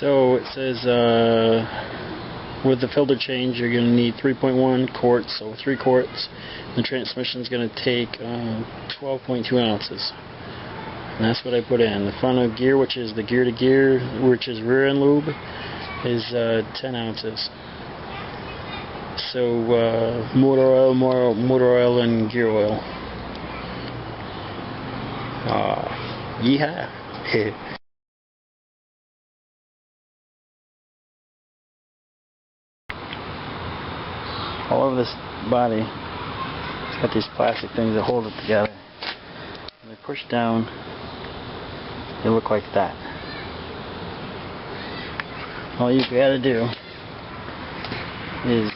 So it says with the filter change you're going to need 3.1 quarts, so 3 quarts. The transmission is going to take 12.2 ounces. And that's what I put in. The front of gear, which is the gear to gear, which is rear end lube, is 10 ounces. So motor oil and gear oil. Yeehaw! All over this body, it's got these plastic things that hold it together. When they push down, they look like that. All you gotta do is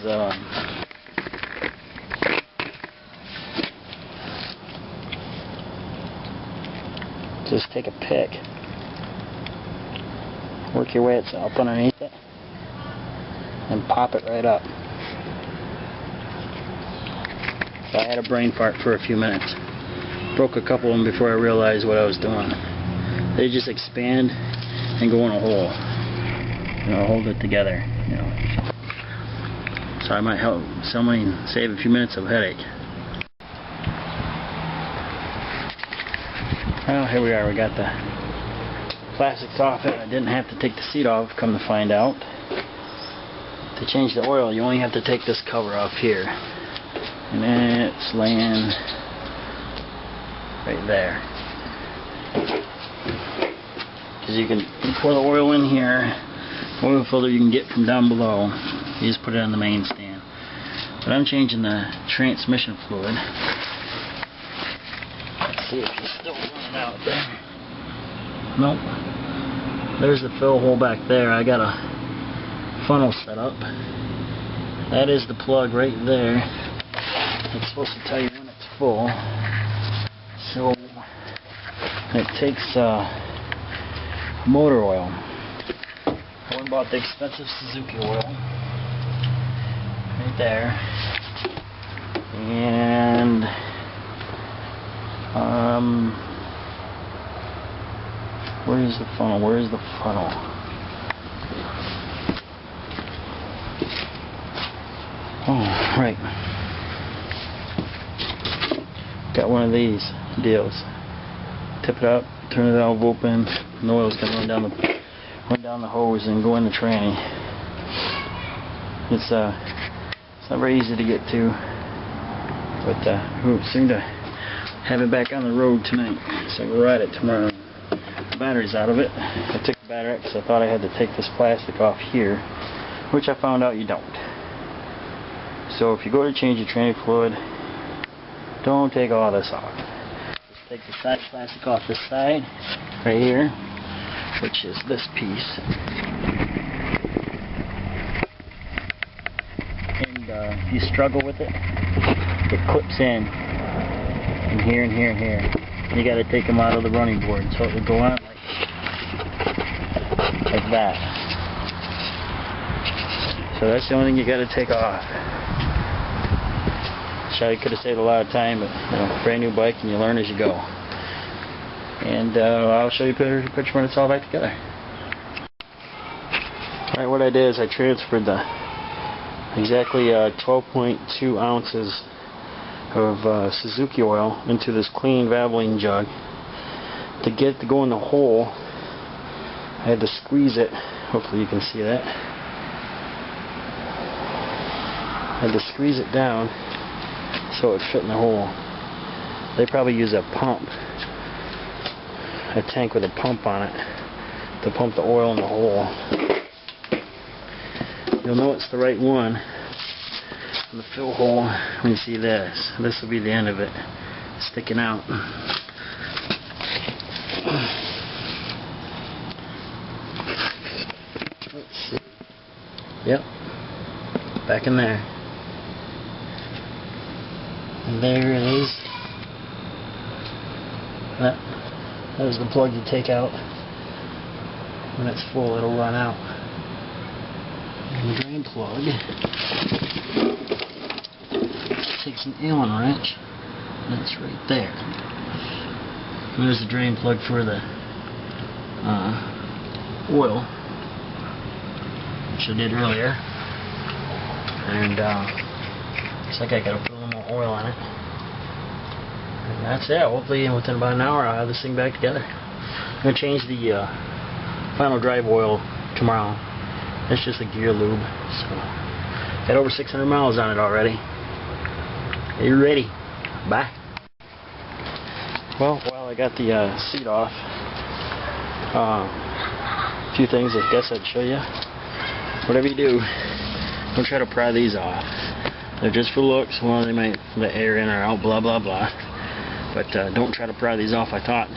just take a pick, work your way up underneath it, and pop it right up. So I had a brain fart for a few minutes. Broke a couple of them before I realized what I was doing. They just expand and go in a hole. Hold it together. So I might help somebody save a few minutes of headache. Well, here we are. We got the plastics off it. I didn't have to take the seat off, come to find out. To change the oil, you only have to take this cover off here. And it's laying right there. Because you can pour the oil in here. Oil filter you can get from down below. You just put it on the main stand. But I'm changing the transmission fluid. Let's see if it's still running out there. Nope. There's the fill hole back there. I got a funnel set up. That is the plug right there. It's supposed to tell you when it's full. So it takes motor oil. I went and bought the expensive Suzuki oil. Right there. And where is the funnel? Where is the funnel? Oh, right. Got one of these deals. Tip it up, turn the valve open, and the oil's gonna run down the hose and go in the tranny. It's not very easy to get to, but soon to have it back on the road tonight, so we'll ride it tomorrow. The battery's out of it. I took the battery out because I thought I had to take this plastic off here, which I found out you don't. So if you go to change your tranny fluid, don't take all this off. Just take the side plastic off this side, right here, which is this piece. And if you struggle with it, it clips in here and here and here. You got to take them out of the running board, so it will go on like that. So that's the only thing you got to take off. You could have saved a lot of time, but brand new bike and you learn as you go. And I'll show you a picture when it's all back together. Alright, what I did is I transferred the exactly 12.2 ounces of Suzuki oil into this clean Valvoline jug. To get it to go in the hole, I had to squeeze it. Hopefully you can see that. I had to squeeze it down so it fit in the hole. They probably use a pump, a tank with a pump on it, to pump the oil in the hole. You'll know it's the right one in the fill hole when you see this. This will be the end of it, sticking out. Let's see. Yep, back in there. And there it is. There's the plug you take out. When it's full, it'll run out. And the drain plug takes an Allen wrench. That's right there. And there's the drain plug for the oil. which I did earlier. And looks like I gotta put a little more oil on it. And that's it. Hopefully within about an hour I'll have this thing back together. I'm gonna change the final drive oil tomorrow. It's just a gear lube. So got over 600 miles on it already. Are you ready? Bye. Well, while I got the seat off, a few things I guess I'd show you. Whatever you do, don't try to pry these off. They're just for looks. Well, they might let air in or out, blah blah blah. But don't try to pry these off. I thought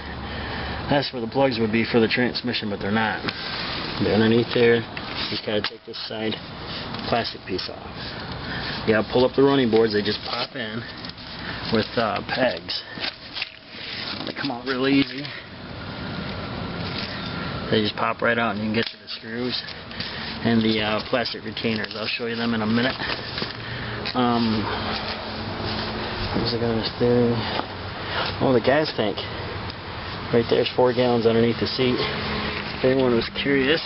that's where the plugs would be for the transmission, but they're not. They're underneath there. You just gotta take this side plastic piece off. Yeah, pull up the running boards. They just pop in with pegs. They come out real easy. They just pop right out, and you can get to the screws and the plastic retainers. I'll show you them in a minute. What was I gonna say? Oh, the gas tank. Right there's 4 gallons underneath the seat. If anyone was curious,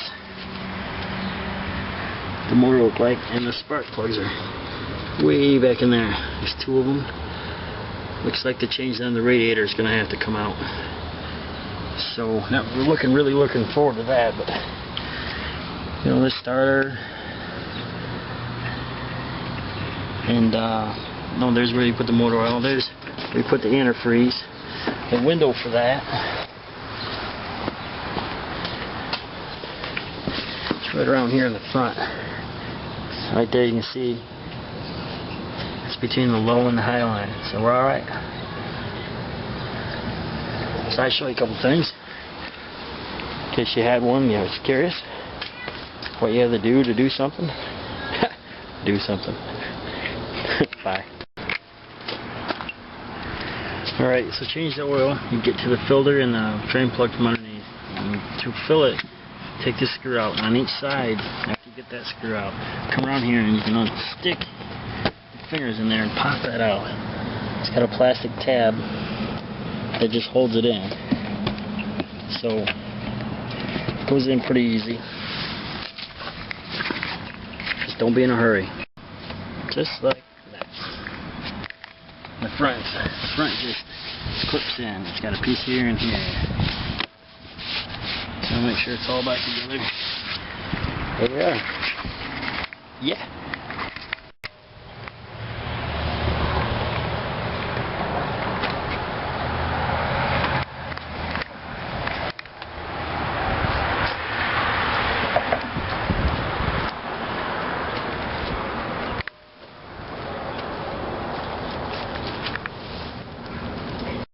the motor looked like, and the spark plugs are way back in there. There's 2 of them. Looks like the change on the radiator is gonna have to come out. So now we're really looking forward to that. But you know, this starter, and no, there's where you put the motor oil. There's where you put the antifreeze. The window for that. It's right around here in the front. Right there, you can see it's between the low and the high line. So we're all right. So I show you a couple things in case you had one. You was curious what you have to do something. Do something. Bye. Alright, so change the oil. You get to the filter and the drain plug from underneath. And to fill it, take this screw out. And on each side, after you get that screw out, come around here and you can stick your fingers in there and pop that out. It's got a plastic tab that just holds it in. So it goes in pretty easy. Just don't be in a hurry. Just like that. The front just clips in. It's got a piece here and here. So make sure it's all back together. There we are. Yeah.